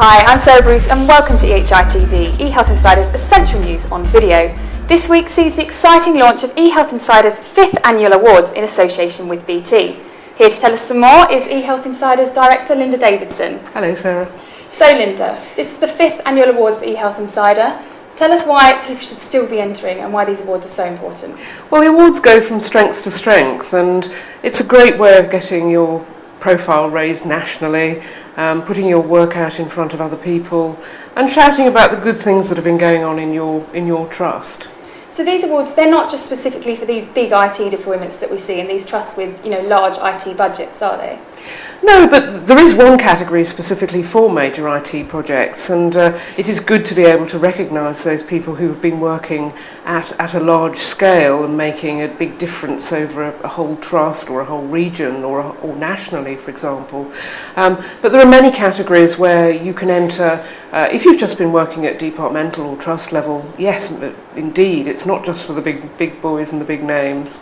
Hi, I'm Sarah Bruce and welcome to EHI TV, eHealth Insider's essential news on video. This week sees the exciting launch of eHealth Insider's 5th annual awards in association with BT. Here to tell us some more is eHealth Insider's Director Linda Davidson. Hello Sarah. So Linda, this is the 5th annual awards for eHealth Insider. Tell us why people should still be entering and why these awards are so important. Well, the awards go from strength to strength, and it's a great way of getting your profile raised nationally, putting your work out in front of other people and shouting about the good things that have been going on in your trust. So these awards, they're not just specifically for these big IT deployments that we see in these trusts with, large IT budgets, are they? No, but there is one category specifically for major IT projects, and it is good to be able to recognise those people who have been working at a large scale and making a big difference over a whole trust or a whole region or nationally, for example. But there are many categories where you can enter. If you've just been working at departmental or trust level, yes, indeed, it's not just for the big boys and the big names.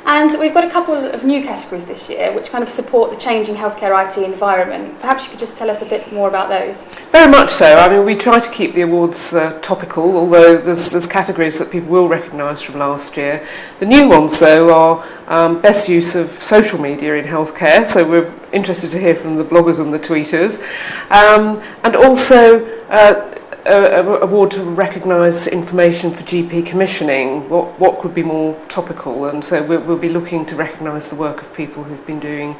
And we've got a couple of new categories this year which kind of support the changing healthcare IT environment. Perhaps you could just tell us a bit more about those. Very much so. I mean, we try to keep the awards topical, although there's categories that people will recognise from last year. The new ones, though, are best use of social media in healthcare, so we're interested to hear from the bloggers and the tweeters. And also award to recognise information for GP commissioning, what could be more topical, and so we'll be looking to recognise the work of people who've been doing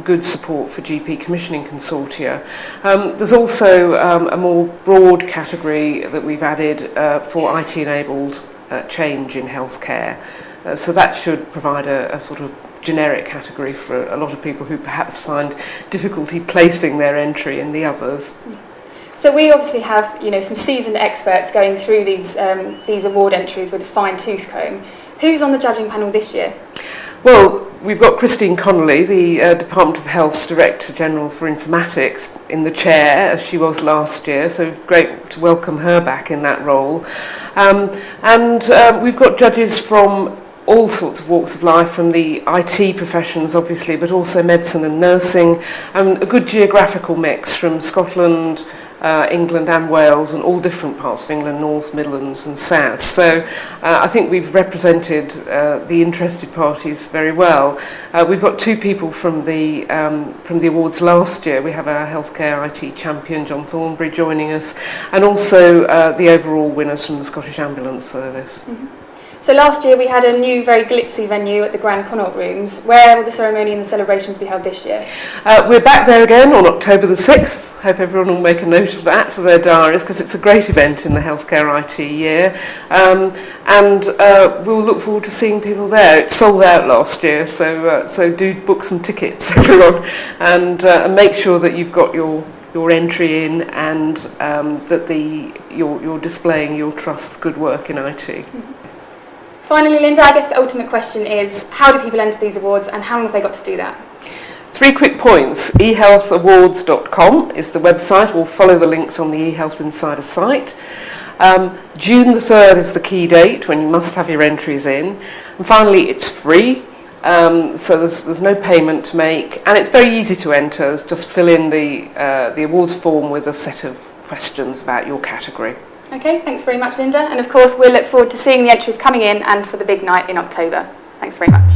good support for GP commissioning consortia. There's also a more broad category that we've added for IT enabled change in healthcare, so that should provide a sort of generic category for a lot of people who perhaps find difficulty placing their entry in the others. So we obviously have, some seasoned experts going through these award entries with a fine-tooth comb. Who's on the judging panel this year? Well, we've got Christine Connolly, the Department of Health's Director General for Informatics, in the chair, as she was last year, so great to welcome her back in that role. And we've got judges from all sorts of walks of life, from the IT professions obviously, but also medicine and nursing, and a good geographical mix from Scotland, England and Wales, and all different parts of England, North, Midlands and South. So I think we've represented the interested parties very well. We've got two people from the awards last year. We have our healthcare IT champion, John Thornbury, joining us, and also the overall winners from the Scottish Ambulance Service. Mm-hmm. So last year we had a new, very glitzy venue at the Grand Connaught Rooms. Where will the ceremony and the celebrations be held this year? We're back there again on October the 6th. Hope everyone will make a note of that for their diaries, because it's a great event in the healthcare IT year. And we'll look forward to seeing people there. It sold out last year, so do book some tickets, everyone, and make sure that you've got your entry in, and that you're displaying your trust's good work in IT. Mm-hmm. Finally, Linda, I guess the ultimate question is, how do people enter these awards and how long have they got to do that? 3 quick points. ehealthawards.com is the website. We'll follow the links on the eHealth Insider site. June the 3rd is the key date when you must have your entries in. And finally, it's free, so there's no payment to make, and it's very easy to enter. Just fill in the awards form with a set of questions about your category. Okay, thanks very much, Linda. And of course, we'll look forward to seeing the entries coming in and for the big night in October. Thanks very much.